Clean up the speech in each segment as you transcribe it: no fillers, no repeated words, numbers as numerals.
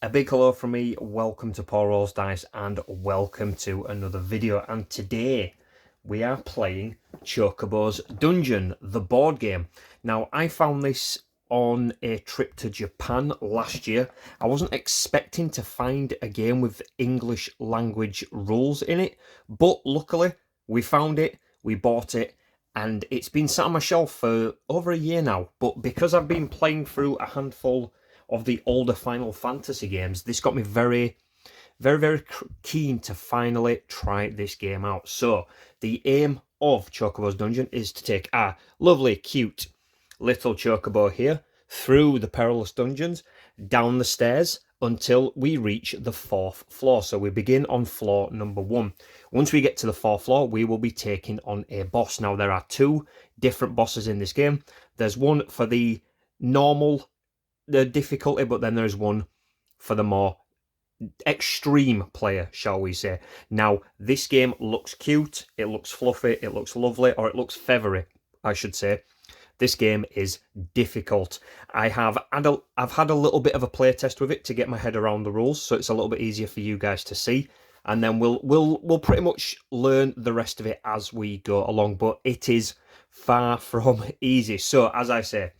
A big hello from me, welcome to PaulRollsDice and welcome to another video. And today we are playing Chocobo's Dungeon, the board game. Now I found this on a trip to Japan last year. I wasn't expecting to find a game with English language rules in it, but luckily we found it, we bought it, and it's been sat on my shelf for over a year now. But because I've been playing through a handful of the older Final Fantasy games, this got me very keen to finally try this game out. So the aim of Chocobo's Dungeon is to take a lovely, cute little Chocobo here through the perilous dungeons, down the stairs until we reach the 4th floor. So we begin on floor number 1. Once we get to the 4th floor, we will be taking on a boss. Now there are 2 different bosses in this game. There's one for the normal difficulty, but then there's one for the more extreme player, shall we say. Now this game looks cute, it looks fluffy, it looks lovely, or it looks feathery, I should say. This game is difficult. I've had a little bit of a play test with it to get my head around the rules, so it's a little bit easier for you guys to see, and then we'll pretty much learn the rest of it as we go along. But it is far from easy. So as I say,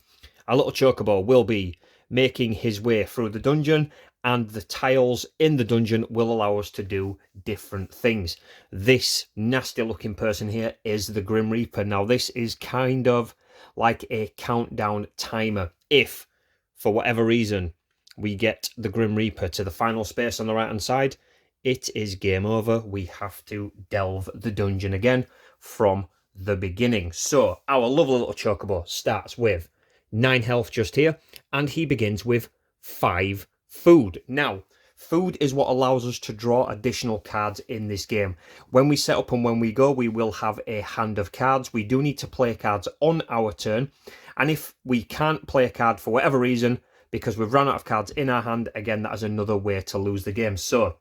our little Chocobo will be making his way through the dungeon, and the tiles in the dungeon will allow us to do different things. This nasty looking person here is the Grim Reaper. Now this is kind of like a countdown timer. If for whatever reason we get the Grim Reaper to the final space on the right hand side, it is game over. We have to delve the dungeon again from the beginning. So our lovely little Chocobo starts with 9 health just here, and he begins with 5 food. Now, food is what allows us to draw additional cards in this game. When we set up and when we go, we will have a hand of cards. We do need to play cards on our turn, and if we can't play a card for whatever reason, because we've run out of cards in our hand, again, that is another way to lose the game. So,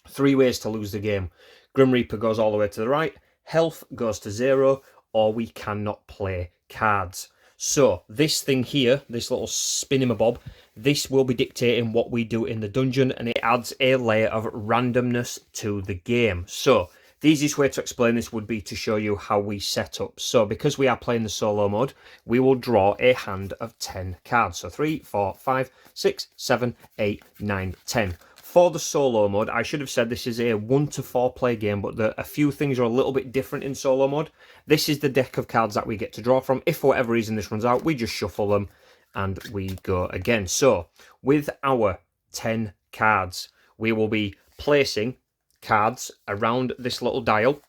3 ways to lose the game. Grim Reaper goes all the way to the right, health goes to 0, or we cannot play cards. So this thing here, this little spinning-a-bob, this will be dictating what we do in the dungeon, and it adds a layer of randomness to the game. So the easiest way to explain this would be to show you how we set up. So because we are playing the solo mode, we will draw a hand of 10 cards. So 3, 4, 5, 6, 7, 8, 9, 10. For the solo mode, I should have said this is a 1 to 4 play game, but a few things are a little bit different in solo mode. This is the deck of cards that we get to draw from. If for whatever reason this runs out, we just shuffle them and we go again. So with our 10 cards, we will be placing cards around this little dial,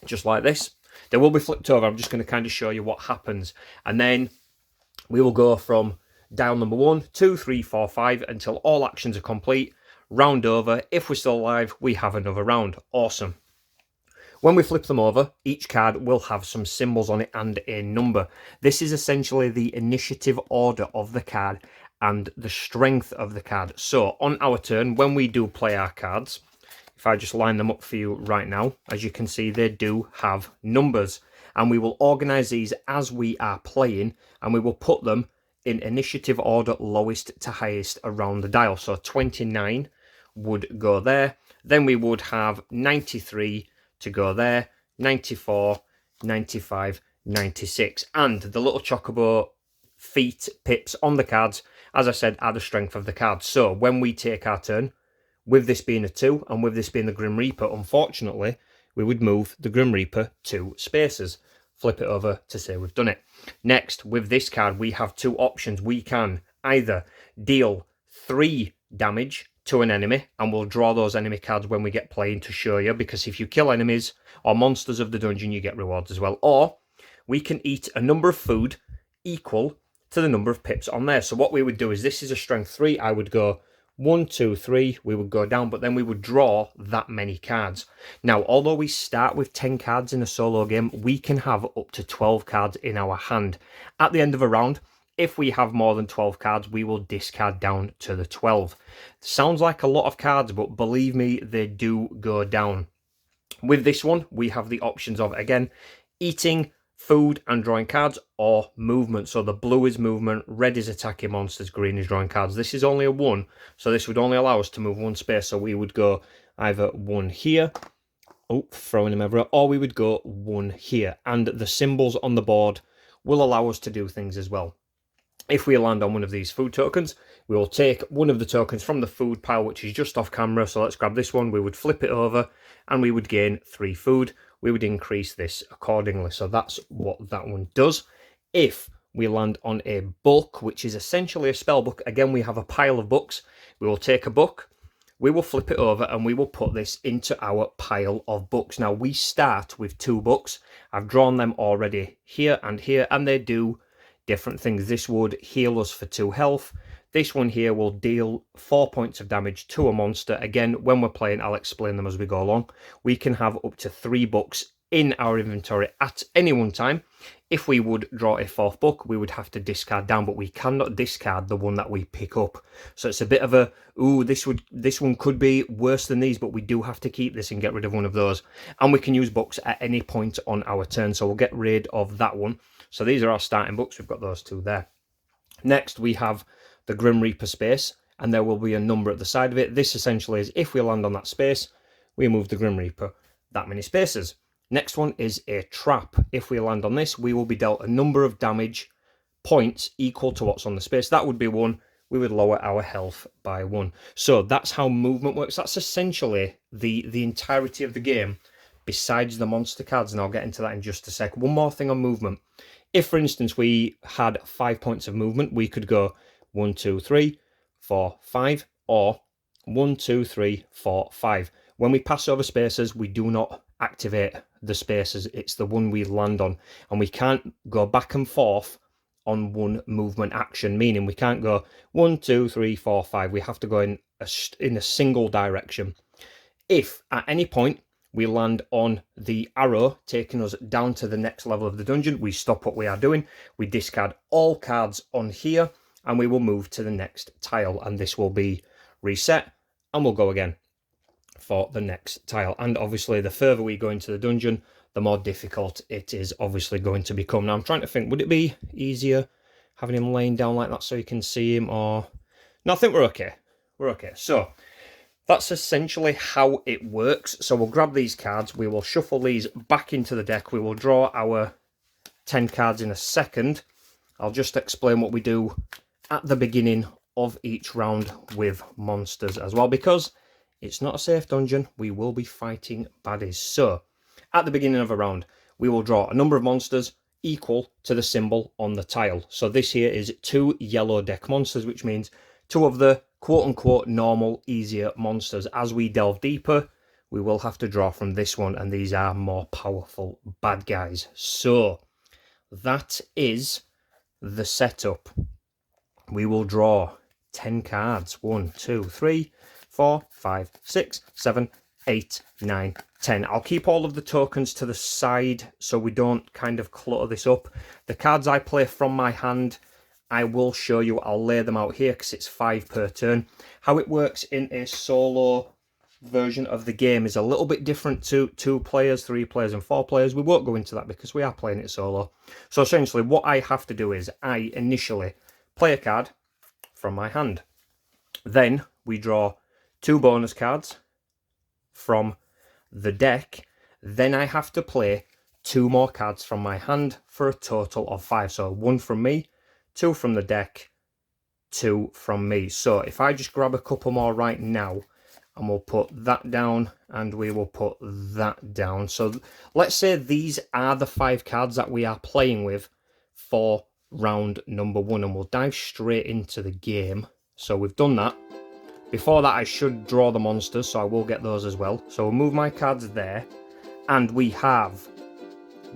just like this. They will be flipped over. I'm just going to kind of show you what happens. And then we will go from dial number 1, 2, 3, 4, 5 until all actions are complete. Round over. If we're still alive, we have another round. Awesome. When we flip them over, each card will have some symbols on it and a number. This is essentially the initiative order of the card and the strength of the card. So on our turn, when we do play our cards, if I just line them up for you right now, as you can see, they do have numbers, and we will organize these as we are playing, and we will put them in initiative order, lowest to highest around the dial. So 29 would go there. Then we would have 93 to go there, 94, 95, 96. And the little Chocobo feet pips on the cards, as I said, are the strength of the cards. So when we take our turn, with this being a 2 and with this being the Grim Reaper, unfortunately, we would move the Grim Reaper 2 spaces. Flip it over to say we've done it. Next, with this card, we have 2 options. We can either deal 3 damage to an enemy, and we'll draw those enemy cards when we get playing to show you, because if you kill enemies or monsters of the dungeon, you get rewards as well. Or we can eat a number of food equal to the number of pips on there. So what we would do is, this is a strength 3. I would go 1, 2, 3, we would go down, but then we would draw that many cards. Now, although we start with 10 cards in a solo game, we can have up to 12 cards in our hand. At the end of a round, if we have more than 12 cards, we will discard down to the 12. Sounds like a lot of cards, but believe me, they do go down. With this one, we have the options of, again, eating food and drawing cards, or movement. So the blue is movement, red is attacking monsters, green is drawing cards. This is only a 1, so this would only allow us to move 1 space. So we would go either 1 here, oh, throwing him everywhere, or we would go 1 here. And the symbols on the board will allow us to do things as well. If we land on one of these food tokens, we will take one of the tokens from the food pile, which is just off camera. So let's grab this one. We would flip it over and we would gain 3 food. We would increase this accordingly. So that's what that one does. If we land on a book, which is essentially a spell book, again, we have a pile of books. We will take a book, we will flip it over, and we will put this into our pile of books. Now, we start with 2 books. I've drawn them already here, and they do different things. This would heal us for 2 health. This one here will deal 4 points of damage to a monster. Again, when we're playing, I'll explain them as we go along. We can have up to 3 books in our inventory at any one time. If we would draw a 4th book, we would have to discard down, but we cannot discard the one that we pick up. So it's a bit of a, ooh, this one could be worse than these, but we do have to keep this and get rid of one of those. And we can use books at any point on our turn, so we'll get rid of that one. So these are our starting books. We've got those 2 there. Next, we have the Grim Reaper space, and there will be a number at the side of it. This essentially is if we land on that space, we move the Grim Reaper that many spaces. Next one is a trap. If we land on this, we will be dealt a number of damage points equal to what's on the space. That would be 1. We would lower our health by 1. So that's how movement works. That's essentially the entirety of the game, besides the monster cards, and I'll get into that in just a sec. One more thing on movement. If, for instance, we had 5 points of movement, we could go 1, 2, 3, 4, 5, or 1, 2, 3, 4, 5. When we pass over spaces, we do not activate the spaces. It's the one we land on, and we can't go back and forth on one movement action, meaning we can't go 1, 2, 3, 4, 5. We have to go in a single direction. If at any point we land on the arrow taking us down to the next level of the dungeon, we stop what we are doing, we discard all cards on here, and we will move to the next tile, and this will be reset, and we'll go again for the next tile. And obviously, the further we go into the dungeon, the more difficult it is obviously going to become. Now, I'm trying to think, would it be easier having him laying down like that so you can see him, or... No, I think we're okay. We're okay. So that's essentially how it works. So we'll grab these cards, we will shuffle these back into the deck, we will draw our 10 cards in a second. I'll just explain what we do at the beginning of each round with monsters as well, because it's not a safe dungeon. We will be fighting baddies. So at the beginning of a round, we will draw a number of monsters equal to the symbol on the tile. So this here is 2 yellow deck monsters, which means 2 of the quote-unquote normal, easier monsters. As we delve deeper, we will have to draw from this one, and these are more powerful bad guys. So that is the setup. We will draw 10 cards. 1, 2, 3, 4, 5, 6, 7, 8, 9, 10. I'll keep all of the tokens to the side so we don't kind of clutter this up. The cards I play from my hand, I will show you. I'll lay them out here because it's 5 per turn. How it works in a solo version of the game is a little bit different to 2 players, 3 players, and 4 players. We won't go into that because we are playing it solo. So essentially what I have to do is I initially play a card from my hand. Then we draw 2 bonus cards from the deck. Then I have to play 2 more cards from my hand for a total of 5. So 1 from me, 2 from the deck, 2 from me. So if I just grab a couple more right now, and we'll put that down, and we will put that down. So let's say these are the 5 cards that we are playing with for round number 1, and we'll dive straight into the game. So we've done that. Before that, I should draw the monsters, so I will get those as well. So we'll move my cards there, and we have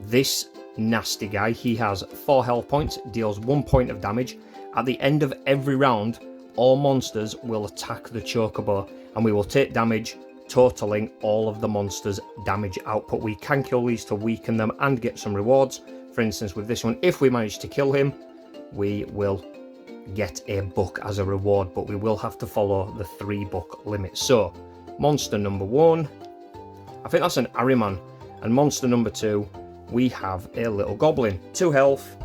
this nasty guy. He has 4 health points, deals 1 point of damage. At the end of every round, all monsters will attack the Chocobo, and we will take damage, totaling all of the monsters' damage output. We can kill these to weaken them and get some rewards. For instance, with this one, if we manage to kill him, we will get a book as a reward, but we will have to follow the 3 book limit. So, monster number 1, I think that's an Ahriman, and monster number 2 we have a little goblin. 2 health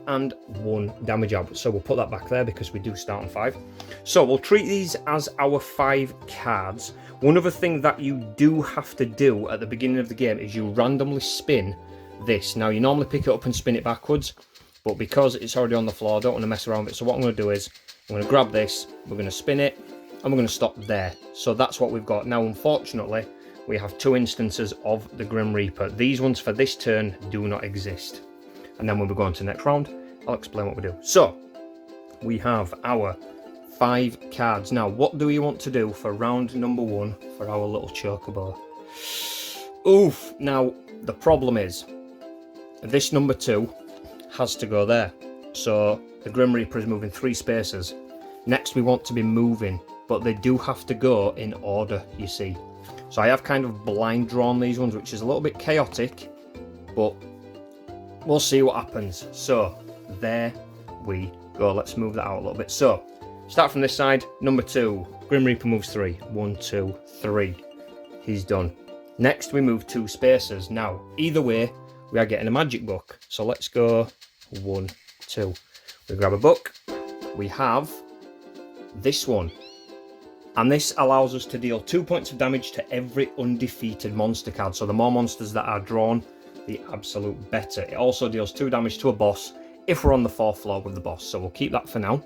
and 1 damage out. So we'll put that back there because we do start on 5. So we'll treat these as our 5 cards. One other thing that you do have to do at the beginning of the game is you randomly spin this. Now you normally pick it up and spin it backwards, but because it's already on the floor, I don't want to mess around with it. So what I'm going to do is I'm going to grab this, we're going to spin it, and we're going to stop there. So that's what we've got. Now unfortunately, we have 2 instances of the Grim Reaper. These ones for this turn do not exist. And then when we go on to the next round, I'll explain what we do. So we have our 5 cards. Now, what do we want to do for round number 1 for our little Chocobo? Oof. Now, the problem is, this number 2 has to go there. So the Grim Reaper is moving 3 spaces. Next, we want to be moving, but they do have to go in order, you see. So I have kind of blind drawn these ones, which is a little bit chaotic, but we'll see what happens. So there we go. Let's move that out a little bit. So start from this side. Number 2, Grim Reaper moves 3. 1, 2, 3. He's done. Next we move 2 spaces. Now either way we are getting a magic book. So let's go 1, 2. We grab a book. We have this one. And this allows us to deal 2 points of damage to every undefeated monster card. So the more monsters that are drawn, the absolute better. It also deals 2 damage to a boss if we're on the 4th floor with the boss. So we'll keep that for now.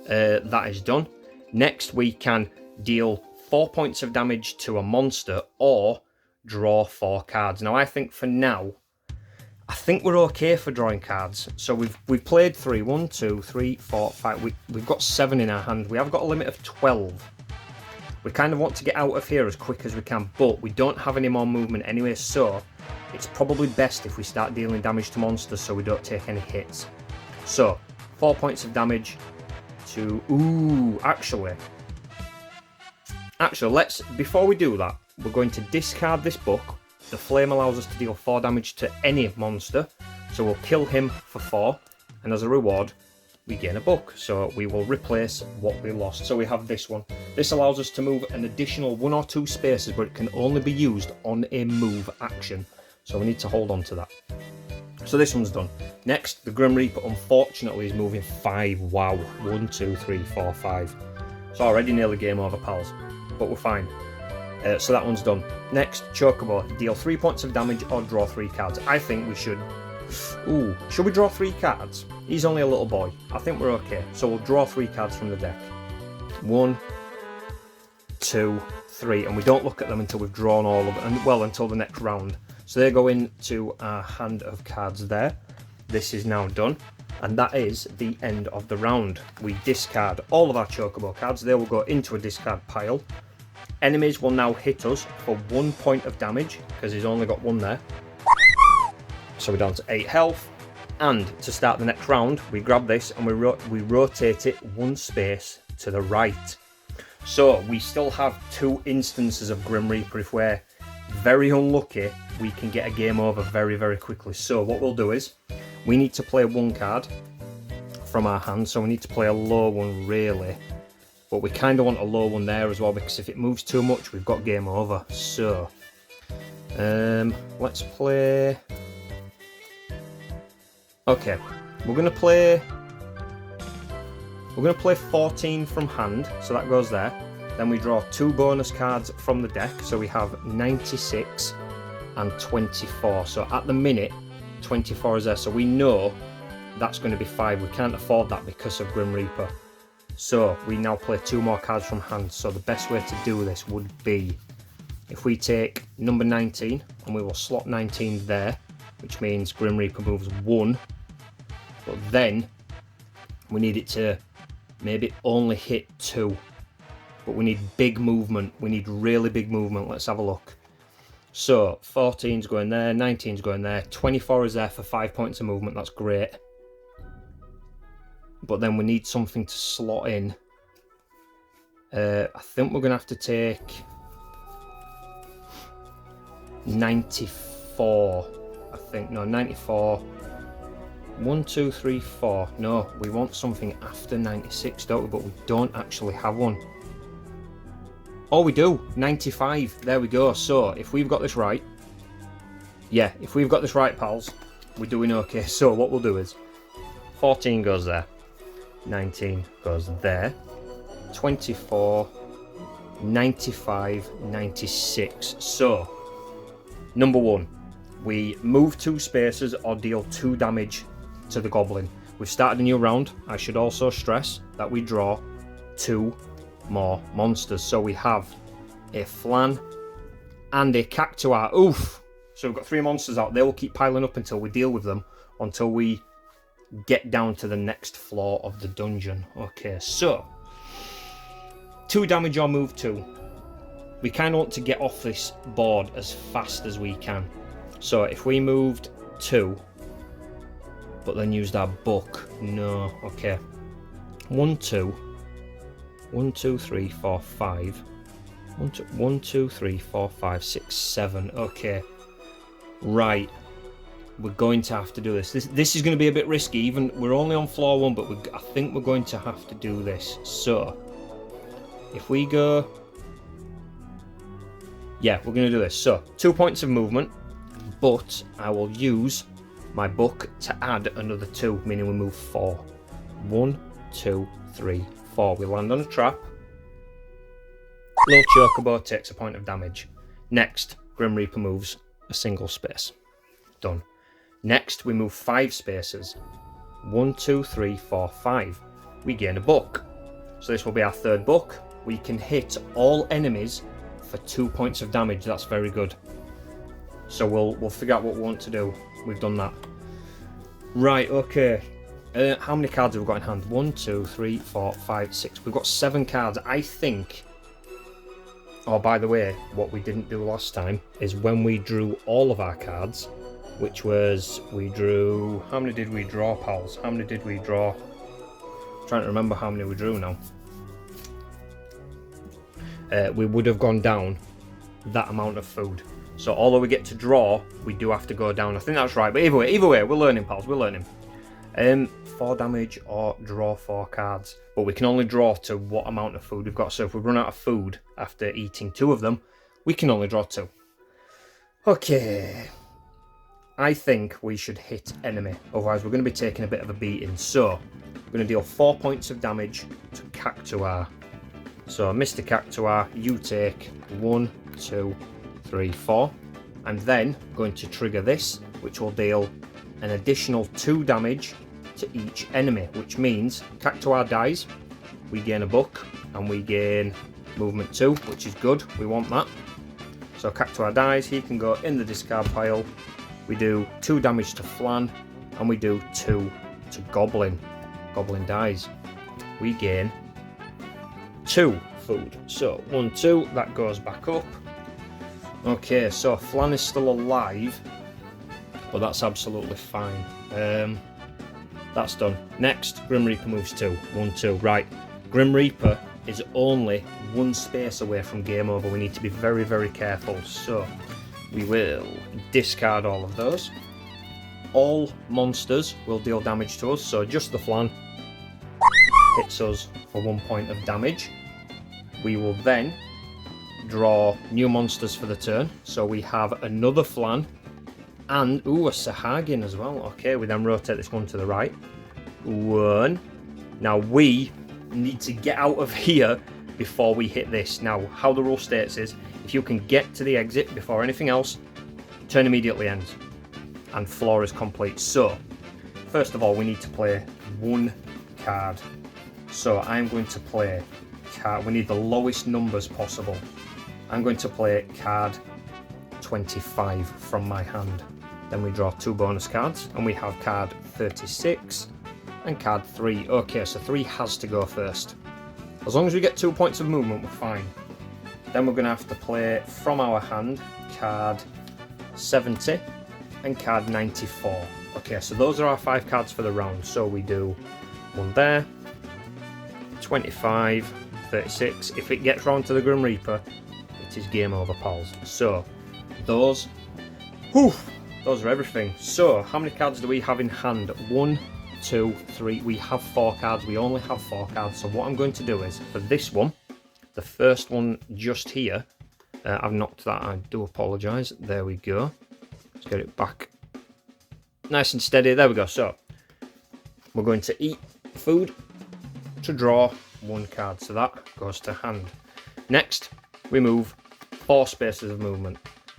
That is done. Next, we can deal 4 points of damage to a monster or draw 4 cards. Now, I think for now, I think we're okay for drawing cards. So we've played 3. 1, 2, 3, 4, 5. We've got 7 in our hand. We have got a limit of 12. We kind of want to get out of here as quick as we can, but we don't have any more movement anyway, so it's probably best if we start dealing damage to monsters so we don't take any hits. So 4 points of damage to... Ooh, actually, let's, before we do that, we're going to discard this book. The flame allows us to deal 4 damage to any monster, so we'll kill him for 4, and as a reward, we gain a book. So we will replace what we lost. So we have this one. This allows us to move an additional 1 or 2 spaces, but it can only be used on a move action. So we need to hold on to that. So this one's done. Next, the Grim Reaper, unfortunately, is moving 5. Wow. 1, 2, 3, 4, 5. It's already nearly game over, pals. But we're fine. So that one's done. Next, Chocobo. Deal 3 points of damage or draw 3 cards. I think we should... Ooh, should we draw 3 cards? He's only a little boy. I think we're okay. So we'll draw 3 cards from the deck. 1, 2, 3. And we don't look at them until we've drawn all of them. Well, until the next round. So they go into our hand of cards there. This is now done. And that is the end of the round. We discard all of our Chocobo cards. They will go into a discard pile. Enemies will now hit us for 1 point of damage, because he's only got 1 there. So we're down to 8 health. And to start the next round, we grab this and we rotate it 1 space to the right. So we still have 2 instances of Grim Reaper. If we're very unlucky, we can get a game over very, very quickly. So what we'll do is, we need to play 1 card from our hand. So we need to play a low one, really. But we kind of want a low one there as well, because if it moves too much, we've got game over. So let's play... Okay, we're gonna play 14 from hand, so that goes there. Then we draw 2 bonus cards from the deck, so we have 96 and 24. So at the minute, 24 is there, so we know that's going to be 5. We can't afford that because of Grim Reaper. So we now play 2 more cards from hand. So the best way to do this would be if we take number 19 and we will slot 19 there, which means Grim Reaper moves 1. But then we need it to maybe only hit 2. But we need big movement. We need really big movement. Let's have a look. So 14's going there, 19's going there, 24 is there for 5 points of movement. That's great. But then we need something to slot in. I think we're going to have to take 94. I think, no, 94. 1, 2, 3, 4. No, we want something after 96, don't we? But we don't actually have one. Oh, we do. 95. There we go. So if we've got this right, Yeah, if we've got this right, pals, we're doing okay. So what we'll do is 14 goes there, 19 goes there, 24, 95, 96. So number 1, we move 2 spaces or deal 2 damage to the goblin. We've started a new round. I should also stress that we draw 2 more monsters. So we have a flan and a cactuar. Oof! So we've got 3 monsters out. They will keep piling up until we deal with them, until we get down to the next floor of the dungeon. Okay, so 2 damage or move 2. We kind of want to get off this board as fast as we can. So if we moved 2, but then used our book, no, okay. 1, 2, 1, 2, 3, 4, 5. 1, 2, 3, 4, 5, 6, 7. Okay, right. We're going to have to do this. This is going to be a bit risky. Even we're only on floor 1, but I think we're going to have to do this. So if we go, yeah, we're going to do this. So 2 points of movement, but I will use my book to add another 2, meaning we move 4. 1, 2, 3, 4. We land on a trap. Little Chocobo takes a point of damage. Next, Grim Reaper moves a single space. Done. Next, we move 5 spaces. 1, 2, 3, 4, 5. We gain a book. So this will be our 3rd book. We can hit all enemies for 2 points of damage. That's very good. So we'll figure out what we want to do. We've done that. Right, okay. How many cards have we got in hand? 1, 2, 3, 4, 5, 6. We've got 7 cards. I think... Oh, by the way, what we didn't do last time is when we drew all of our cards, which was, we drew... How many did we draw, pals? How many did we draw? I'm trying to remember how many we drew now. We would have gone down that amount of food. So although we get to draw, we do have to go down. I think that's right. But either way, we're learning, pals. We're learning. 4 damage or draw 4 cards. But we can only draw to what amount of food we've got. So if we run out of food after eating 2 of them, we can only draw 2. Okay. I think we should hit enemy. Otherwise, we're going to be taking a bit of a beating. So we're going to deal 4 points of damage to Cactuar. So Mr. Cactuar, you take 1, 2, 3, 4. I'm then going to trigger this, which will deal an additional 2 damage to each enemy, which means Cactuar dies, we gain a book, and we gain movement 2, which is good. We want that. So Cactuar dies, he can go in the discard pile. We do 2 damage to Flan, and we do 2 to Goblin. Goblin dies. We gain 2 food. So 1, 2, that goes back up. Okay, so Flan is still alive, but that's absolutely fine. That's done. Next, Grim Reaper moves 2. 1, 2. Right. Grim Reaper is only 1 space away from game over. We need to be very, very careful. So we will discard all of those. All monsters will deal damage to us. So just the Flan hits us for 1 point of damage. We will then draw new monsters for the turn. So we have another Flan and a Sahagin as well. Okay, we then rotate this one to the right. 1. Now we need to get out of here before we hit this. Now, how the rule states is, if you can get to the exit before anything else, turn immediately ends, and floor is complete. So, first of all, we need to play 1 card. So I'm going to play card. We need the lowest numbers possible. I'm going to play card 25 from my hand. Then we draw 2 bonus cards, and we have card 36 and card 3. Okay, so 3 has to go first. As long as we get 2 points of movement, we're fine. Then we're going to have to play from our hand card 70 and card 94. Okay, so those are our 5 cards for the round. So we do 1 there, 25, 36. If it gets round to the Grim Reaper, it is game over, pals. So those are everything. So how many cards do we have in hand? 1, 2, 3. We have 4 cards. We only have 4 cards. So what I'm going to do is, for this one, the first one just here, I've knocked that. I do apologise. There we go. Let's get it back nice and steady. There we go. So we're going to eat food to draw 1 card. So that goes to hand. Next, we move 4 spaces of movement.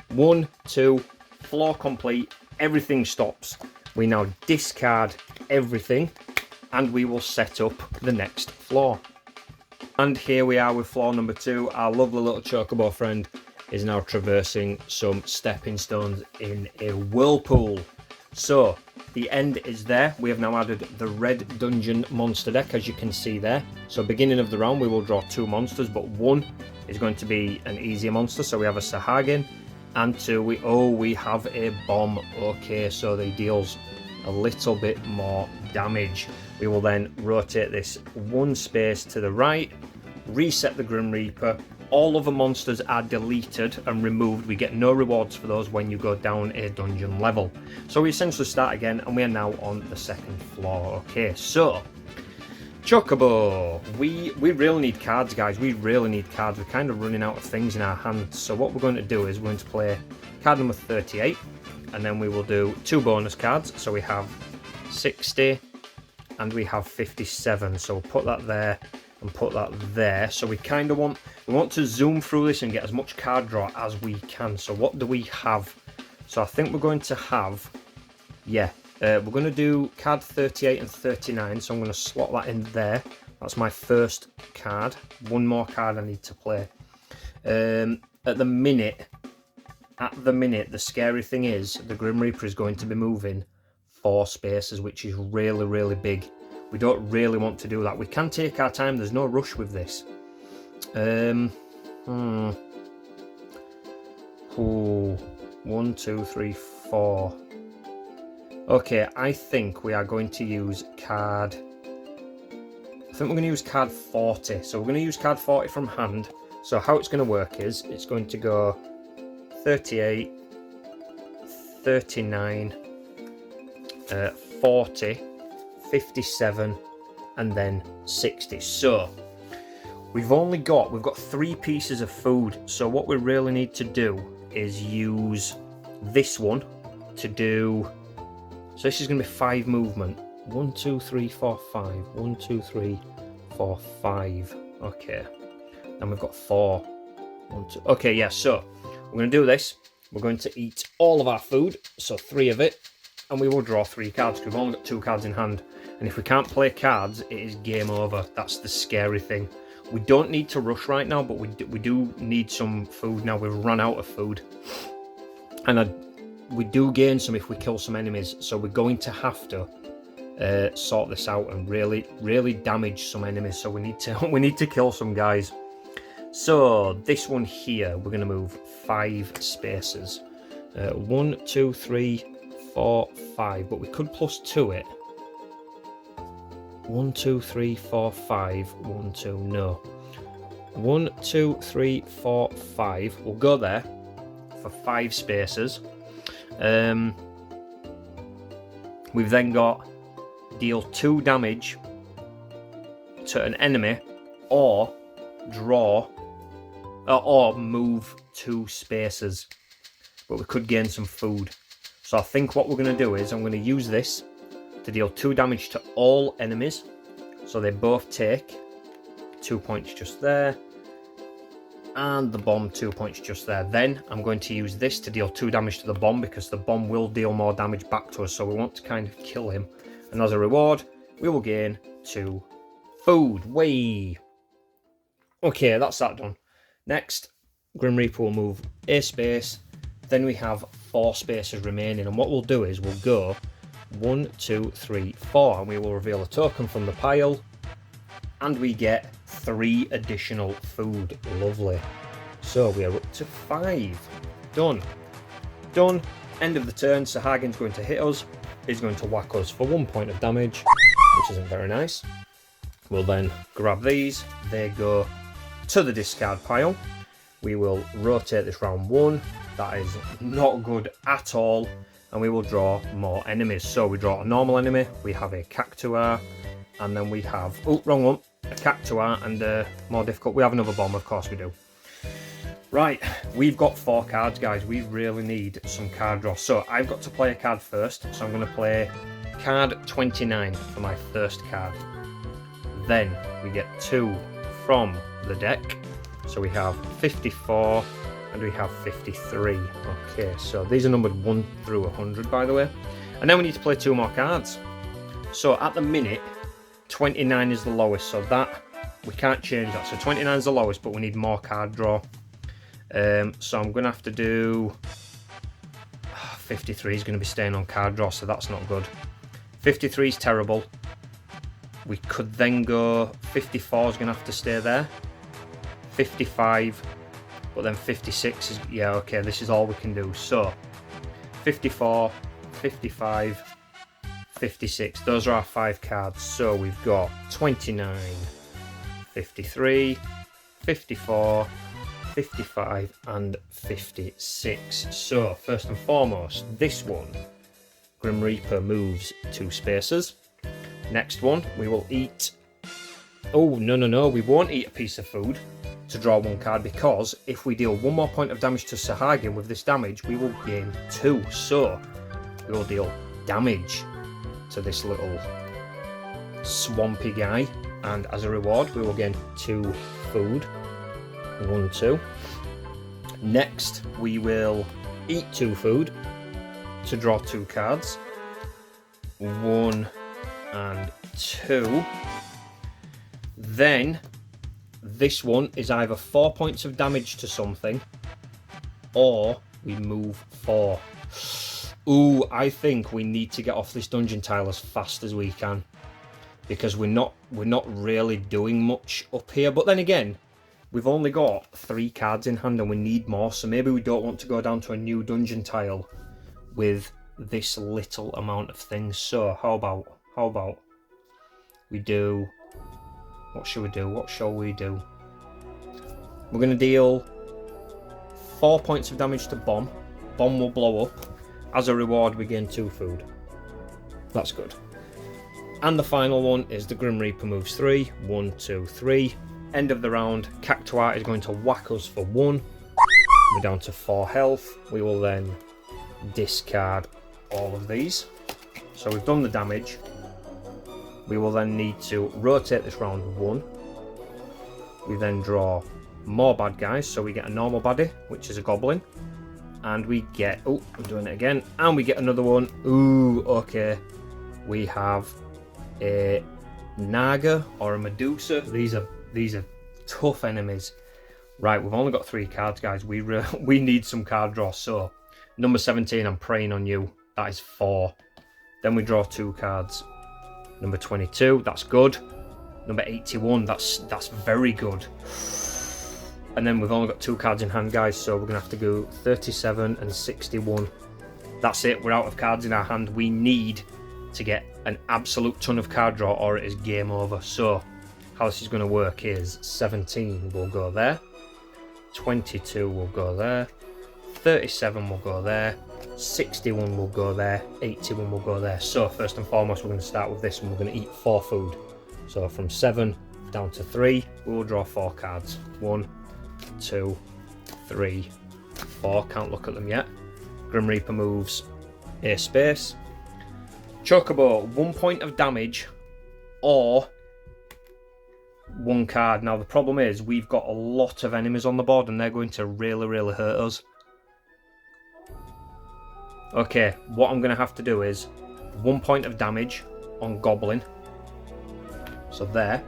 1, 2, floor complete. Everything stops. We now discard everything and we will set up the next floor. And here we are with floor number 2. Our lovely little Chocobo friend is now traversing some stepping stones in a whirlpool. So the end is there. We have now added the red dungeon monster deck, as you can see there. So beginning of the round we will draw 2 monsters, but 1 is going to be an easier monster. So we have a Sahagin, and 2 we have a bomb. Okay, so they deals a little bit more damage. We will then rotate this 1 space to the right, reset the Grim Reaper. All other monsters are deleted and removed. We get no rewards for those when you go down a dungeon level. So we essentially start again, and we are now on the 2nd floor. Okay, so Chocobo. We really need cards, guys. We really need cards. We're kind of running out of things in our hands. So what we're going to do is we're going to play card number 38, and then we will do 2 bonus cards. So we have 60 and we have 57. So we'll put that there and put that there. So we kind of want to zoom through this and get as much card draw as we can. So what do we have? So I think we're going to have, we're going to do card 38 and 39. So I'm going to slot that in there. That's my first card. 1 more card I need to play. At the minute, the scary thing is the Grim Reaper is going to be moving 4 spaces, which is really, really big. We don't really want to do that. We can take our time. There's no rush with this. Ooh, 1, 2, 3, 4. Okay, I think we are going to use card... I think we're going to use card 40. So we're going to use card 40 from hand. So how it's going to work is it's going to go 38, 39, 40, 57, and then 60. So we've got 3 pieces of food. So what we really need to do is use this one to do. So this is going to be 5 movement. 1, 2, 3, 4, 5. 1, 2, 3, 4, 5. Okay. And we've got 4. 1, 2. Okay, yeah. So we're going to do this. We're going to eat all of our food. So 3 of it. And we will draw 3 cards because we've only got 2 cards in hand. And if we can't play cards, it is game over. That's the scary thing. We don't need to rush right now, but we do need some food now. We've run out of food. And we do gain some if we kill some enemies. So we're going to have to sort this out and really, really damage some enemies. So we need to kill some guys. So this one here, we're going to move 5 spaces. 1, 2, 3, 4, 5. But we could plus 2 it. 1, 2, 3, 4, 5. 1, 2, no. 1, 2, 3, 4, 5. We'll go there for 5 spaces. We've then got deal 2 damage to an enemy, or draw, or move 2 spaces. But we could gain some food. So I think what we're going to do is I'm going to use this to deal 2 damage to all enemies. So they both take 2 points just there. And the bomb 2 points just there. Then I'm going to use this to deal 2 damage to the bomb, because the bomb will deal more damage back to us. So we want to kind of kill him. And as a reward, we will gain 2 food. Way. Okay, that's that done. Next, Grim Reaper will move a space. Then we have 4 spaces remaining. And what we'll do is we'll go 1, 2, 3, 4. And we will reveal a token from the pile. And we get 3 additional food. Lovely. So we are up to 5. Done. Done. End of the turn. Sahagin's going to hit us. He's going to whack us for 1 point of damage, which isn't very nice. We'll then grab these. They go to the discard pile. We will rotate this round 1. That is not good at all. And we will draw more enemies. So we draw a normal enemy. We have a Cactuar. And then we have, oh, wrong one, a Cactuar and a more difficult. We have another bomb, of course we do. Right, we've got 4 cards, guys. We really need some card draw. So I've got to play a card first. So I'm going to play card 29 for my first card. Then we get 2 from the deck. So we have 54 and we have 53. Okay, so these are numbered 1 through 100, by the way. And then we need to play 2 more cards. So at the minute, 29 is the lowest. So that, we can't change that. So 29 is the lowest, but we need more card draw. So I'm going to have to do 53 is going to be staying on card draw, so that's not good. 53 is terrible. We could then go 54 is going to have to stay there. 55, but then 56 is, yeah, okay, this is all we can do. So 54, 55, 56, those are our 5 cards. So we've got 29, 53, 54, 55 and 56. So first and foremost, this one, Grim Reaper moves 2 spaces. Next one, we will eat, oh no, we won't eat a piece of food to draw 1 card, because if we deal 1 more point of damage to Sahagin with this damage, we will gain 2. So we will deal damage to this little swampy guy, and as a reward we will gain 2 food. 1, 2. Next, we will eat 2 food to draw 2 cards. 1 and 2. Then, this one is either 4 points of damage to something, or we move 4. Ooh, I think we need to get off this dungeon tile as fast as we can, because we're not really doing much up here. But then again, we've only got 3 cards in hand and we need more, so maybe we don't want to go down to a new dungeon tile with this little amount of things. So how about we do, what shall we do? We're going to deal 4 points of damage to Bomb. Bomb will blow up. As a reward we gain 2 food. That's good. And the final one is the Grim Reaper moves 3. 1, 2, 3. End of the round, Cactuar is going to whack us for 1. We're down to 4 health. We will then discard all of these. So we've done the damage. We will then need to rotate this round 1. We then draw more bad guys, so we get a normal baddie, which is a goblin. And we get, oh, I'm doing it again. And we get another one. Ooh, okay. We have a Naga or a Medusa. These are tough enemies. Right, we've only got 3 cards, guys. We need some card draw. So number 17, I'm praying on you. That is 4. Then we draw 2 cards. Number 22, that's good. Number 81, that's very good. And then we've only got 2 cards in hand, guys, so we're gonna have to go 37 and 61. That's it, we're out of cards in our hand. We need to get an absolute ton of card draw or it is game over. So how this is going to work is 17 will go there, 22 will go there, 37 will go there, 61 will go there, 81 will go there. So first and foremost, we're going to start with this one. We're going to eat 4 food. So from 7 down to 3, we will draw 4 cards. 1, 2, 3, 4. Can't look at them yet. Grim Reaper moves a space. Chocobo, 1 point of damage or 1 card. Now the problem is we've got a lot of enemies on the board and they're going to really hurt us. Okay, what I'm going to have to do is 1 point of damage on Goblin. So there.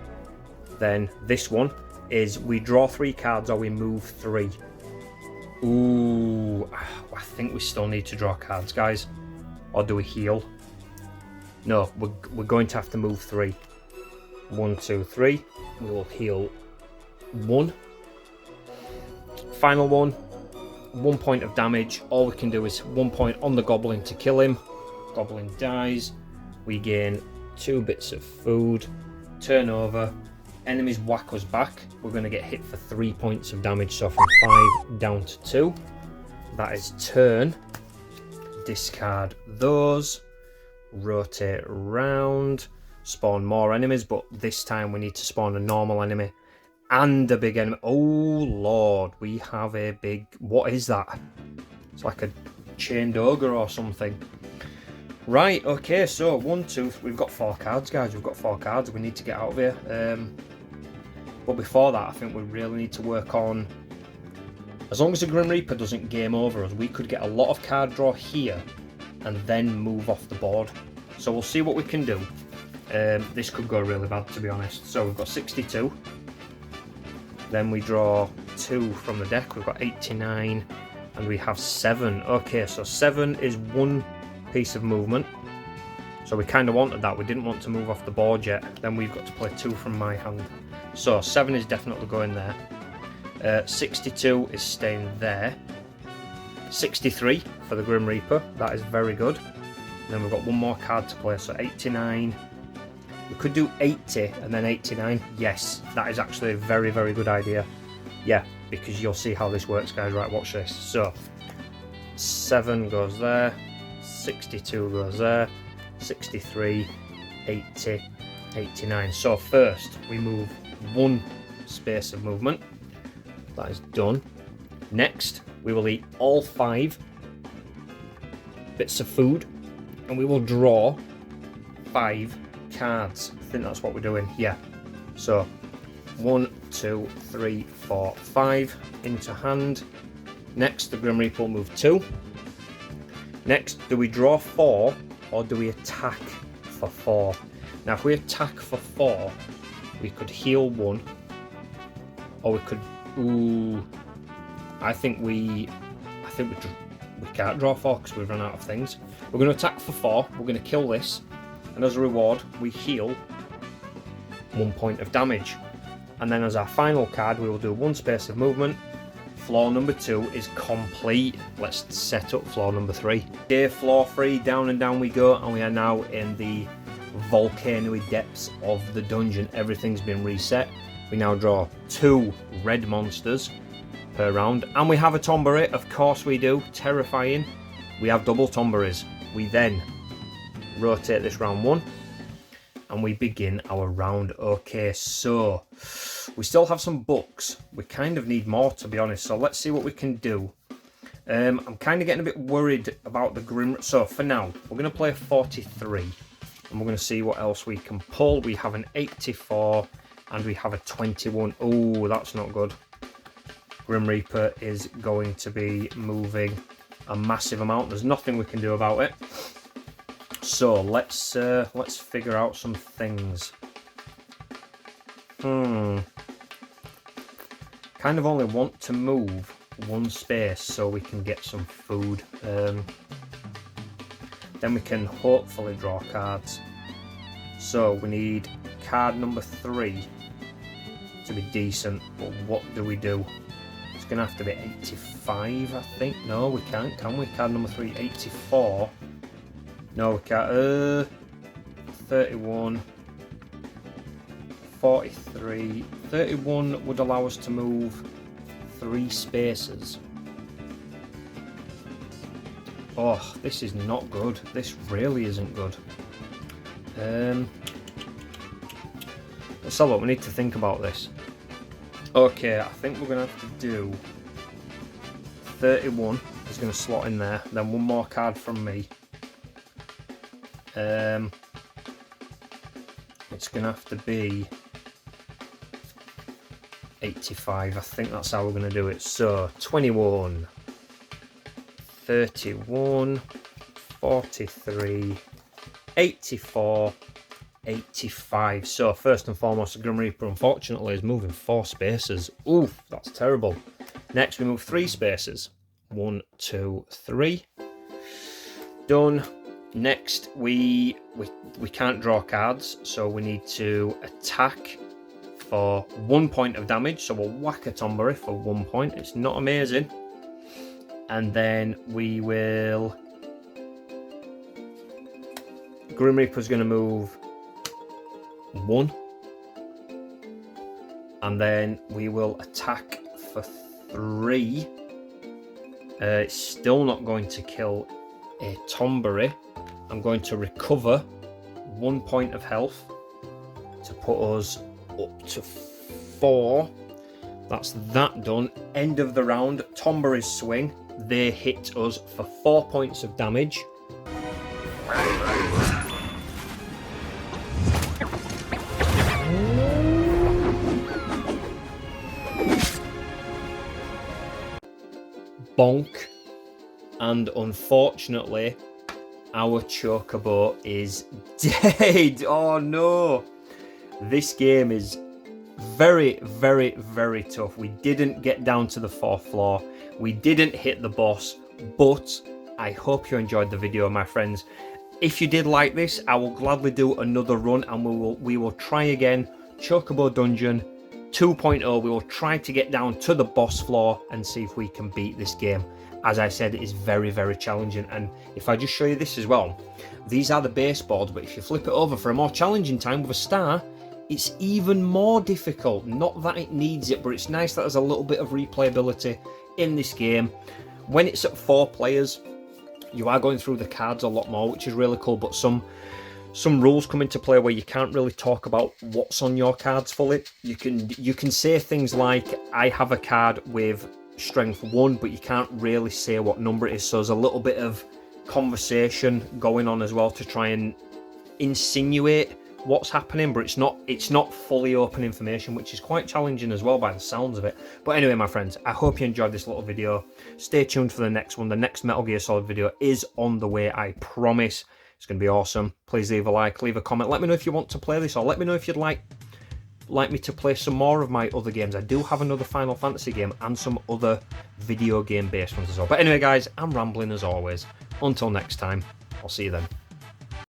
Then this one is we draw 3 cards or we move 3. Ooh, I think we still need to draw cards, guys. Or do we heal? No, we're going to have to move 3. 1, 2, 3. We will heal 1. Final one. 1 point of damage. All we can do is 1 point on the Goblin to kill him. Goblin dies. We gain 2 bits of food. Turn over. Enemies whack us back. We're going to get hit for 3 points of damage. So from 5 down to 2. That is turn. Discard those. Rotate around. Spawn more enemies, but this time we need to spawn a normal enemy. and a big enemy. Oh lord, we have a big, what is that? It's like a chained ogre or something. Right, okay, so 1, 2, we've got 4 cards, guys. We've got 4 cards. We need to get out of here. But before that, I think we really need to work on, as long as the Grim Reaper doesn't game over us, we could get a lot of card draw here and then move off the board. So we'll see what we can do. This could go really bad, to be honest. So we've got 62. Then we draw 2 from the deck. We've got 89 and we have 7. Okay, so 7 is 1 piece of movement. So we kind of wanted that. We didn't want to move off the board yet. Then we've got to play 2 from my hand. So 7 is definitely going there. 62 is staying there. 63 for the Grim Reaper. That is very good. And then we've got 1 more card to play. So 89. We could do 80 and then 89. Yes, that is actually a very, very good idea. Yeah, because you'll see how this works, guys. Right, watch this. So 7 goes there. 62 goes there. 63, 80, 89. So first we move 1 space of movement. That is done. Next we will eat all 5 bits of food and we will draw 5 cards. I think that's what we're doing. Yeah. So 1, 2, 3, 4, 5 into hand. Next the Grim Reaper will move 2. Next, do we draw 4 or do we attack for 4? Now if we attack for 4, we could heal 1, or we could, I think we can't draw 4 because we've run out of things. We're going to attack for 4, we're going to kill this, and as a reward we heal 1 point of damage. And then as our final card we will do 1 space of movement. Floor number 2 is complete. Let's set up floor number 3. Okay, floor 3, down and down we go, and we are now in the volcano depths of the dungeon. Everything's been reset. We now draw 2 red monsters per round, and we have a Tomberry. Of course we do. Terrifying. We have double Tomberries. We then rotate this round 1, and we begin our round. Okay, so we still have some books. We kind of need more, to be honest, so let's see what we can do. I'm kind of getting a bit worried about the Grim... So for now, we're going to play a 43, and we're going to see what else we can pull. We have an 84, and we have a 21. Oh, that's not good. Grim Reaper is going to be moving a massive amount. There's nothing we can do about it. So let's figure out some things. Kind of only want to move 1 space so we can get some food. Then we can hopefully draw cards. So we need card number 3 to be decent. But what do we do? It's going to have to be 85, I think. No, we can't, can we? Card number 3, 84. No, we can't. 31, 43. 31 would allow us to move 3 spaces. Oh, this is not good. This really isn't good. Let's have a look. We need to think about this. Okay, I think we're going to have to do 31 is going to slot in there. Then 1 more card from me. It's going to have to be 85. I think that's how we're going to do it. So 21, 31, 43, 84, 85. So first and foremost, the Grim Reaper unfortunately is moving 4 spaces. Oof, that's terrible. Next we move 3 spaces. 1, 2, 3. Done. Next we can't draw cards, so we need to attack for 1 point of damage. So we'll whack a Tomberry for 1 point. It's not amazing. And then we will... Grim Reaper's going to move 1. And then we will attack for 3. It's still not going to kill a Tomberry. I'm going to recover 1 point of health to put us up to 4. That's that done. End of the round. Tomberry's swing. They hit us for 4 points of damage. Bonk. And unfortunately, our Chocobo is dead. Oh no. This game is very, very, very tough. We didn't get down to the 4th floor. We didn't hit the boss, but I hope you enjoyed the video, my friends. If you did like this, I will gladly do another run, and we will try again. Chocobo Dungeon 2.0. We will try to get down to the boss floor and see if we can beat this game. As I said, it is very, very challenging. And if I just show you this as well, these are the base boards, but if you flip it over for a more challenging time with a star, it's even more difficult. Not that it needs it, but it's nice that there's a little bit of replayability in this game. When it's at 4 players, you are going through the cards a lot more, which is really cool, but some rules come into play where you can't really talk about what's on your cards fully. You can say things like, I have a card with strength 1, but you can't really say what number it is, so there's a little bit of conversation going on as well to try and insinuate what's happening, but it's not fully open information, which is quite challenging as well by the sounds of it. But anyway, my friends, I hope you enjoyed this little video. Stay tuned for the next one. The next Metal Gear Solid video is on the way, I promise. It's going to be awesome. Please leave a like, leave a comment. Let me know if you want to play this, or let me know if you'd like me to play some more of my other games. I do have another Final Fantasy game and some other video game based ones as well. But anyway, guys, I'm rambling as always. Until next time, I'll see you then.